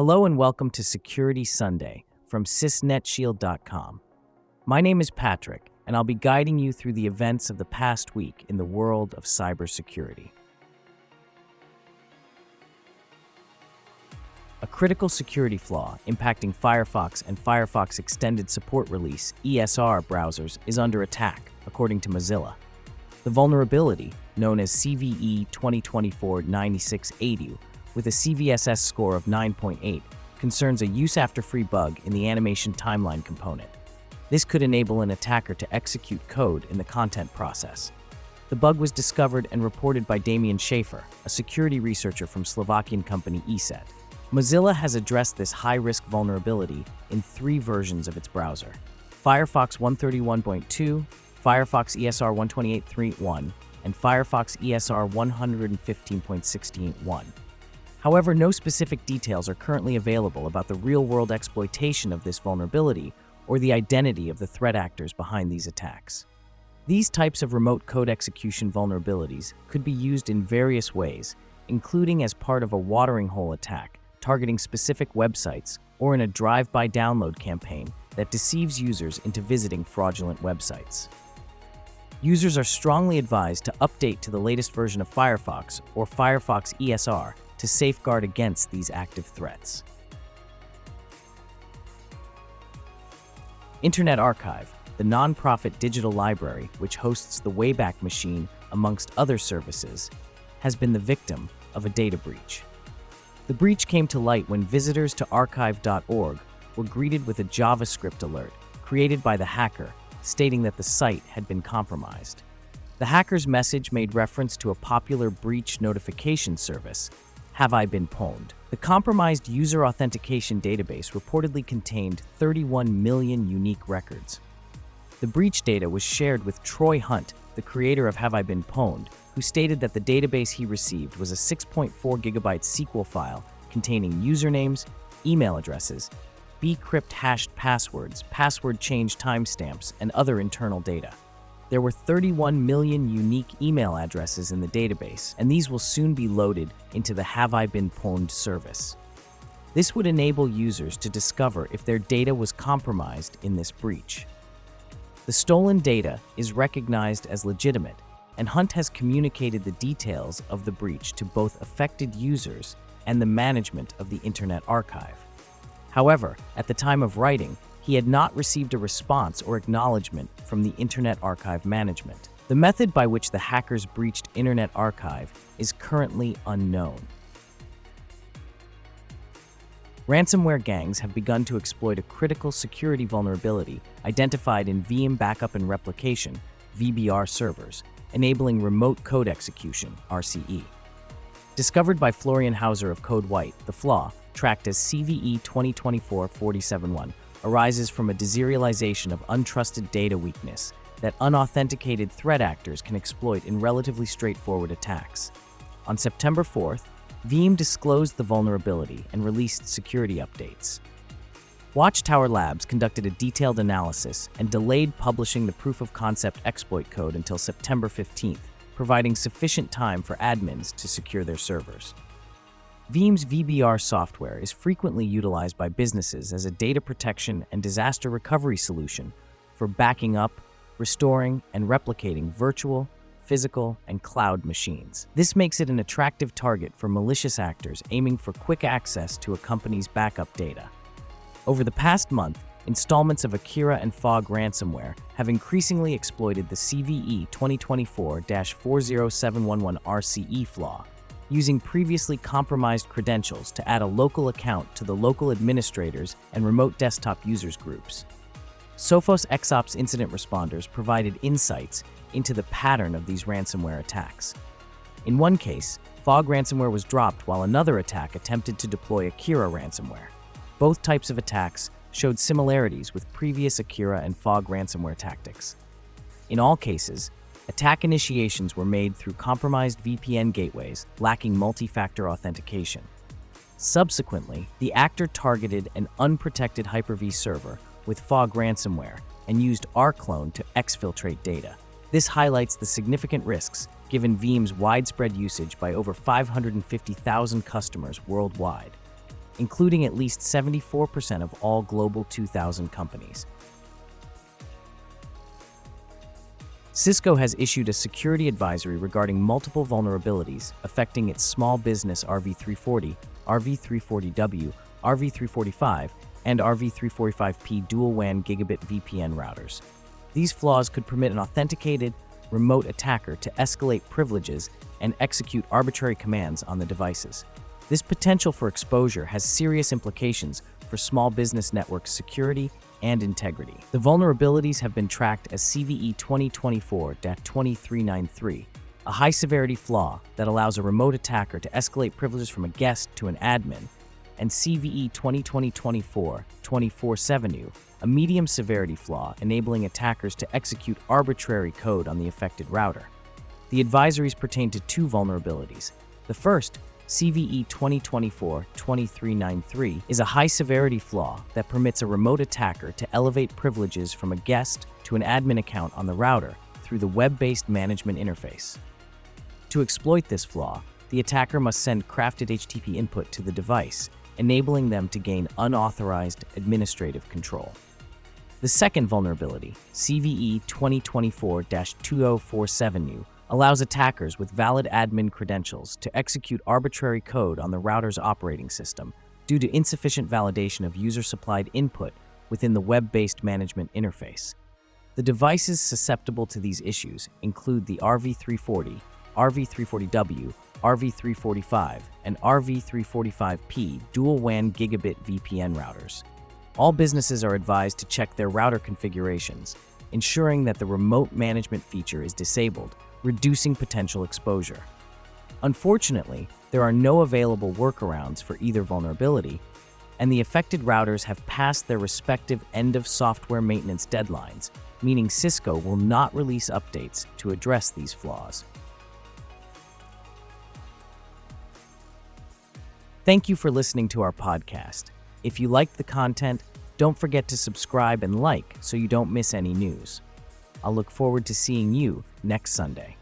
Hello and welcome to Security Sunday from sysnetshield.com. My name is Patrick, and I'll be guiding you through the events of the past week in the world of cybersecurity. A critical security flaw impacting Firefox and Firefox Extended Support Release (ESR) browsers is under attack, according to Mozilla. The vulnerability, known as CVE 2024-9680, with a CVSS score of 9.8, concerns a use-after-free bug in the animation timeline component. This could enable an attacker to execute code in the content process. The bug was discovered and reported by Damian Schaefer, a security researcher from Slovakian company ESET. Mozilla has addressed this high-risk vulnerability in 3 versions of its browser: Firefox 131.2, Firefox ESR 128.3.1, and Firefox ESR 115.16.1. However, no specific details are currently available about the real-world exploitation of this vulnerability or the identity of the threat actors behind these attacks. These types of remote code execution vulnerabilities could be used in various ways, including as part of a watering hole attack targeting specific websites or in a drive-by download campaign that deceives users into visiting fraudulent websites. Users are strongly advised to update to the latest version of Firefox or Firefox ESR to safeguard against these active threats. Internet Archive, the non-profit digital library which hosts the Wayback Machine amongst other services, has been the victim of a data breach. The breach came to light when visitors to archive.org were greeted with a JavaScript alert created by the hacker stating that the site had been compromised. The hacker's message made reference to a popular breach notification service, Have I Been Pwned? The compromised user authentication database reportedly contained 31 million unique records. The breach data was shared with Troy Hunt, the creator of Have I Been Pwned, who stated that the database he received was a 6.4 gigabyte SQL file containing usernames, email addresses, bcrypt hashed passwords, password change timestamps, and other internal data. There were 31 million unique email addresses in the database, and these will soon be loaded into the Have I Been Pwned service. This would enable users to discover if their data was compromised in this breach. The stolen data is recognized as legitimate, and Hunt has communicated the details of the breach to both affected users and the management of the Internet Archive. However, at the time of writing, he had not received a response or acknowledgement from the Internet Archive management. The method by which the hackers breached Internet Archive is currently unknown. Ransomware gangs have begun to exploit a critical security vulnerability identified in Veeam backup and replication (VBR) servers, enabling remote code execution (RCE). Discovered by Florian Hauser of Code White, the flaw, tracked as CVE 2024-47.1, arises from a deserialization of untrusted data weakness that unauthenticated threat actors can exploit in relatively straightforward attacks. On September 4th, Veeam disclosed the vulnerability and released security updates. Watchtower Labs conducted a detailed analysis and delayed publishing the proof-of-concept exploit code until September 15th, providing sufficient time for admins to secure their servers. Veeam's VBR software is frequently utilized by businesses as a data protection and disaster recovery solution for backing up, restoring, and replicating virtual, physical, and cloud machines. This makes it an attractive target for malicious actors aiming for quick access to a company's backup data. Over the past month, installments of Akira and Fog ransomware have increasingly exploited the CVE 2024-40711 RCE flaw, using previously compromised credentials to add a local account to the local administrators and remote desktop users groups. Sophos XOps incident responders provided insights into the pattern of these ransomware attacks. In one case, Fog ransomware was dropped while another attack attempted to deploy Akira ransomware. Both types of attacks showed similarities with previous Akira and Fog ransomware tactics. In all cases, attack initiations were made through compromised VPN gateways lacking multi-factor authentication. Subsequently, the actor targeted an unprotected Hyper-V server with Fog ransomware and used rclone to exfiltrate data. This highlights the significant risks given Veeam's widespread usage by over 550,000 customers worldwide. including at least 74% of all Global 2000 companies. Cisco has issued a security advisory regarding multiple vulnerabilities affecting its small business RV340, RV340W, RV345, and RV345P dual WAN gigabit VPN routers. These flaws could permit an authenticated, remote attacker to escalate privileges and execute arbitrary commands on the devices. This potential for exposure has serious implications for small business network security and integrity. The vulnerabilities have been tracked as CVE 2024-2393, a high-severity flaw that allows a remote attacker to escalate privileges from a guest to an admin, and CVE 2020-24-247U, a medium-severity flaw enabling attackers to execute arbitrary code on the affected router. The advisories pertain to two vulnerabilities. The first, CVE 2024-2393, is a high-severity flaw that permits a remote attacker to elevate privileges from a guest to an admin account on the router through the web-based management interface. To exploit this flaw, the attacker must send crafted HTTP input to the device, enabling them to gain unauthorized administrative control. The second vulnerability, CVE 2024-2047U, allows attackers with valid admin credentials to execute arbitrary code on the router's operating system due to insufficient validation of user-supplied input within the web-based management interface. The devices susceptible to these issues include the RV340, RV340W, RV345, and RV345P dual WAN gigabit VPN routers. All businesses are advised to check their router configurations, ensuring that the remote management feature is disabled, reducing potential exposure. Unfortunately, there are no available workarounds for either vulnerability, and the affected routers have passed their respective end-of-software maintenance deadlines, meaning Cisco will not release updates to address these flaws. Thank you for listening to our podcast. If you liked the content, don't forget to subscribe and like so you don't miss any news. I'll look forward to seeing you next Sunday.